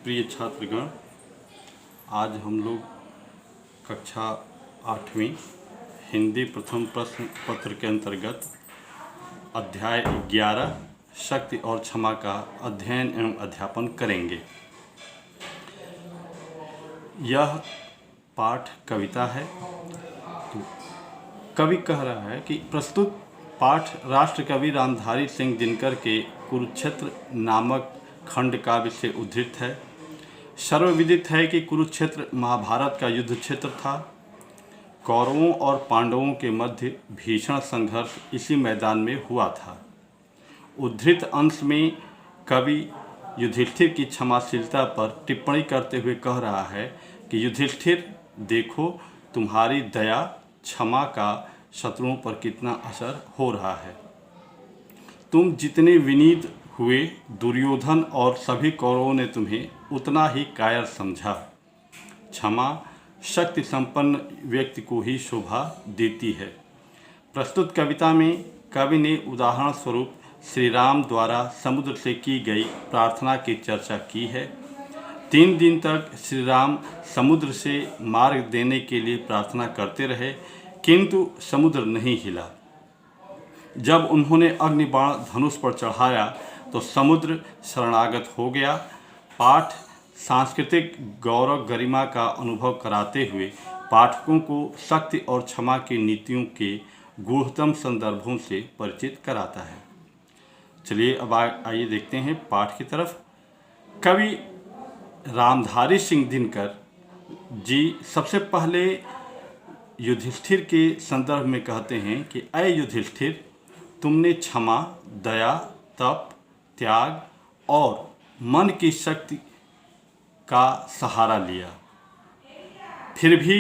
प्रिय छात्रगण, आज हम लोग कक्षा 8वीं हिंदी प्रथम प्रश्न पत्र के अंतर्गत अध्याय 11 शक्ति और क्षमा का अध्ययन एवं अध्यापन करेंगे। यह पाठ कविता है। तो कवि कह रहा है कि प्रस्तुत पाठ राष्ट्र कवि रामधारी सिंह दिनकर के कुरुक्षेत्र नामक खंड काव्य से उद्धृत है। सर्वविदित है कि कुरुक्षेत्र महाभारत का युद्ध क्षेत्र था। कौरवों और पांडवों के मध्य भीषण संघर्ष इसी मैदान में हुआ था। उद्धृत अंश में कवि युधिष्ठिर की क्षमाशीलता पर टिप्पणी करते हुए कह रहा है कि युधिष्ठिर, देखो तुम्हारी दया क्षमा का शत्रुओं पर कितना असर हो रहा है। तुम जितने विनीत हुए, दुर्योधन और सभी कौरवों ने तुम्हें उतना ही कायर समझा। क्षमा शक्ति संपन्न व्यक्ति को ही शोभा देती है। प्रस्तुत कविता में कवि ने उदाहरण स्वरूप श्री राम द्वारा समुद्र से की गई प्रार्थना की चर्चा की है। 3 दिन तक श्री राम समुद्र से मार्ग देने के लिए प्रार्थना करते रहे, किंतु समुद्र नहीं हिला। जब उन्होंने अग्निबाण धनुष पर चढ़ाया तो समुद्र शरणागत हो गया। पाठ सांस्कृतिक गौरव गरिमा का अनुभव कराते हुए पाठकों को शक्ति और क्षमा की नीतियों के गूढ़तम संदर्भों से परिचित कराता है। चलिए अब आइए देखते हैं पाठ की तरफ। कवि रामधारी सिंह दिनकर जी सबसे पहले युधिष्ठिर के संदर्भ में कहते हैं कि अय युधिष्ठिर, तुमने क्षमा, दया, तप, त्याग और मन की शक्ति का सहारा लिया, फिर भी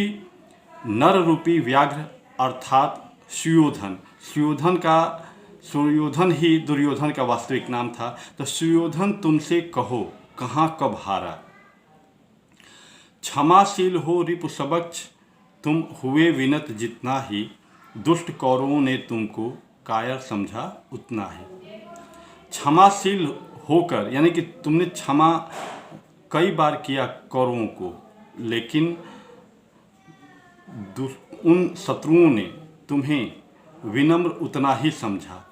नर रूपी व्याघ्र अर्थात सुयोधन ही दुर्योधन का वास्तविक नाम था। तो सुयोधन तुमसे कहो कहाँ कब हारा। क्षमाशील हो रिपु समक्ष तुम हुए विनत जितना ही, दुष्ट कौरवों ने तुमको कायर समझा उतना ही। क्षमाशील होकर यानी कि तुमने क्षमा कई बार किया कौरवों को, लेकिन उन शत्रुओं ने तुम्हें विनम्र उतना ही समझा।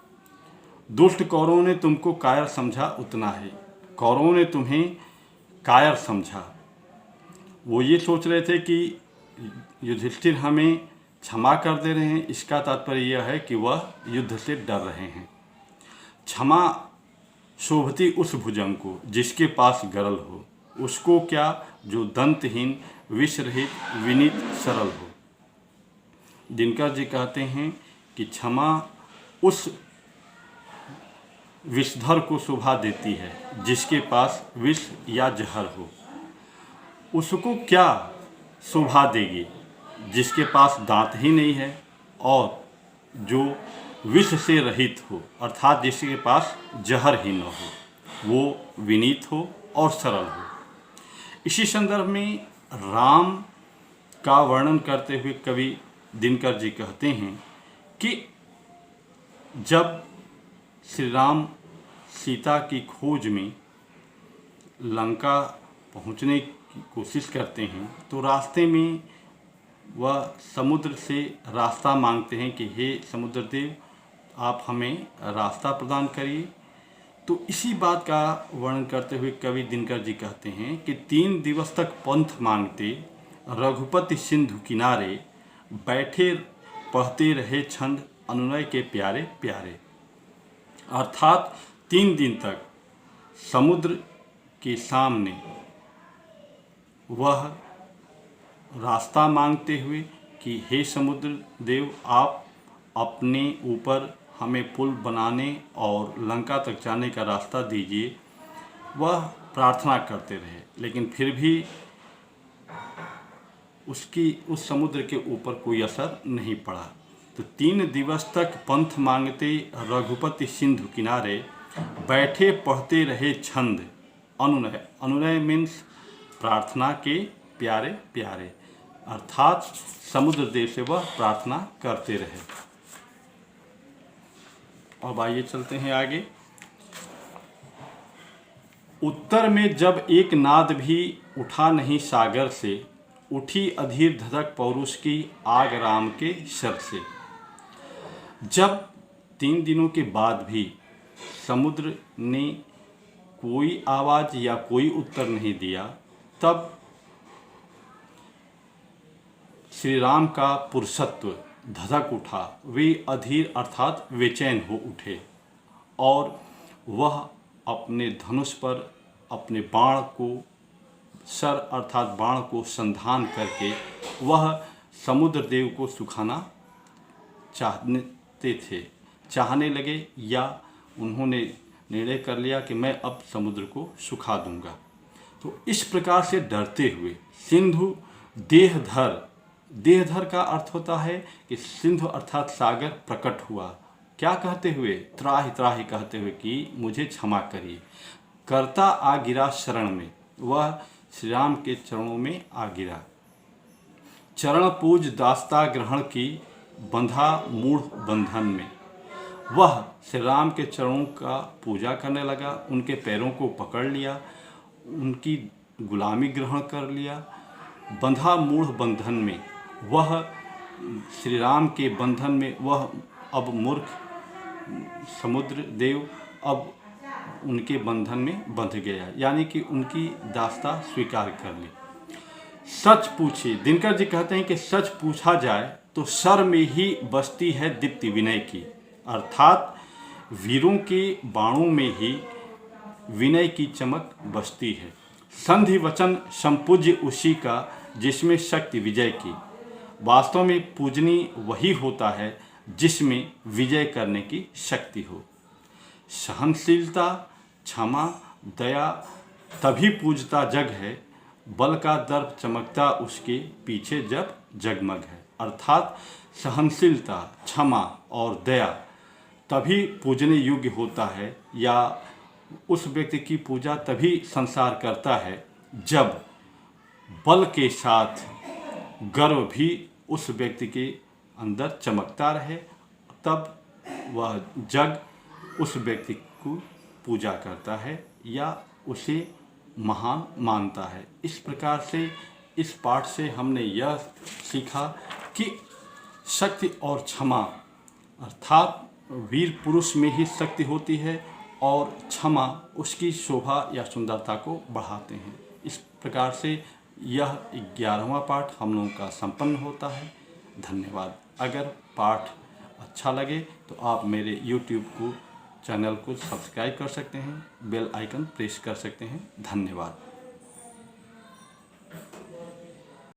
दुष्ट कौरवों ने तुमको कायर समझा उतना ही। कौरवों ने तुम्हें कायर समझा। वो ये सोच रहे थे कि युधिष्ठिर हमें क्षमा कर दे रहे हैं, इसका तात्पर्य यह है कि वह युद्ध से डर रहे हैं। क्षमा शोभती उस भुजंग को जिसके पास गरल हो, उसको क्या जो दंतहीन विषरहित विनीत सरल हो। दिनकर जी कहते हैं कि क्षमा उस विषधर को शोभा देती है जिसके पास विष या जहर हो। उसको क्या शोभा देगी जिसके पास दांत ही नहीं है और जो विष से रहित हो, अर्थात जिसके पास जहर ही न हो, वो विनीत हो और सरल हो। इसी संदर्भ में राम का वर्णन करते हुए कवि दिनकर जी कहते हैं कि जब श्री राम सीता की खोज में लंका पहुंचने की कोशिश करते हैं तो रास्ते में वह समुद्र से रास्ता मांगते हैं कि हे समुद्र देव, आप हमें रास्ता प्रदान करिए। तो इसी बात का वर्णन करते हुए कवि दिनकर जी कहते हैं कि 3 दिवस तक पंथ मांगते रघुपति सिंधु किनारे, बैठे पढ़ते रहे छंद अनुनय के प्यारे प्यारे। अर्थात 3 दिन तक समुद्र के सामने वह रास्ता मांगते हुए कि हे समुद्र देव, आप अपने ऊपर हमें पुल बनाने और लंका तक जाने का रास्ता दीजिए। वह प्रार्थना करते रहे, लेकिन फिर भी उस समुद्र के ऊपर कोई असर नहीं पड़ा। तो 3 दिवस तक पंथ मांगते रघुपति सिंधु किनारे, बैठे पढ़ते रहे छंद अनुनय। अनुनय मीन्स प्रार्थना के प्यारे प्यारे, अर्थात समुद्र देव से वह प्रार्थना करते रहे। अब आइए चलते हैं आगे। उत्तर में जब एक नाद भी उठा नहीं सागर से, उठी अधीर धधक पौरुष की आग राम के शर से। जब 3 दिनों के बाद भी समुद्र ने कोई आवाज़ या कोई उत्तर नहीं दिया, तब श्री राम का पुरुषत्व धधक उठा। वे अधीर अर्थात बेचैन हो उठे और वह अपने धनुष पर अपने बाण को, सर अर्थात बाण को संधान करके वह समुद्र देव को सुखाना चाहने लगे, या उन्होंने निर्णय कर लिया कि मैं अब समुद्र को सुखा दूंगा। तो इस प्रकार से डरते हुए सिंधु देहधर का अर्थ होता है कि सिंधु अर्थात सागर प्रकट हुआ। क्या कहते हुए? त्राहि त्राहि कहते हुए कि मुझे क्षमा करिए। करता आ गिरा शरण में, वह श्री राम के चरणों में आ गिरा। चरण पूज दास्ता ग्रहण की, बंधा मूढ़ बंधन में। वह श्री राम के चरणों का पूजा करने लगा, उनके पैरों को पकड़ लिया, उनकी गुलामी ग्रहण कर लिया। बंधा मूढ़ बंधन में, वह श्री राम के बंधन में वह अब मूर्ख समुद्र देव अब उनके बंधन में बंध गया, यानी कि उनकी दास्ता स्वीकार कर ली। सच पूछिए, दिनकर जी कहते हैं कि सच पूछा जाए तो सर में ही बसती है दीप्ति विनय की, अर्थात वीरों के बाणों में ही विनय की चमक बसती है। संधि वचन संपूज्य उसी का जिसमें शक्ति विजय की। वास्तव में पूजनीय वही होता है जिसमें विजय करने की शक्ति हो। सहनशीलता, क्षमा, दया तभी पूजता जग है, बल का दर्प चमकता उसके पीछे जब जगमग है। अर्थात सहनशीलता, क्षमा और दया तभी पूजने योग्य होता है, या उस व्यक्ति की पूजा तभी संसार करता है जब बल के साथ गर्व भी उस व्यक्ति के अंदर चमकता रहे, तब वह जग उस व्यक्ति को पूजा करता है या उसे महान मानता है। इस प्रकार से इस पाठ से हमने यह सीखा कि शक्ति और क्षमा अर्थात वीर पुरुष में ही शक्ति होती है और क्षमा उसकी शोभा या सुंदरता को बढ़ाते हैं। इस प्रकार से यह 11वां पाठ हम लोगों का संपन्न होता है। धन्यवाद। अगर पाठ अच्छा लगे तो आप मेरे YouTube चैनल को सब्सक्राइब कर सकते हैं, बेल आइकन प्रेस कर सकते हैं। धन्यवाद।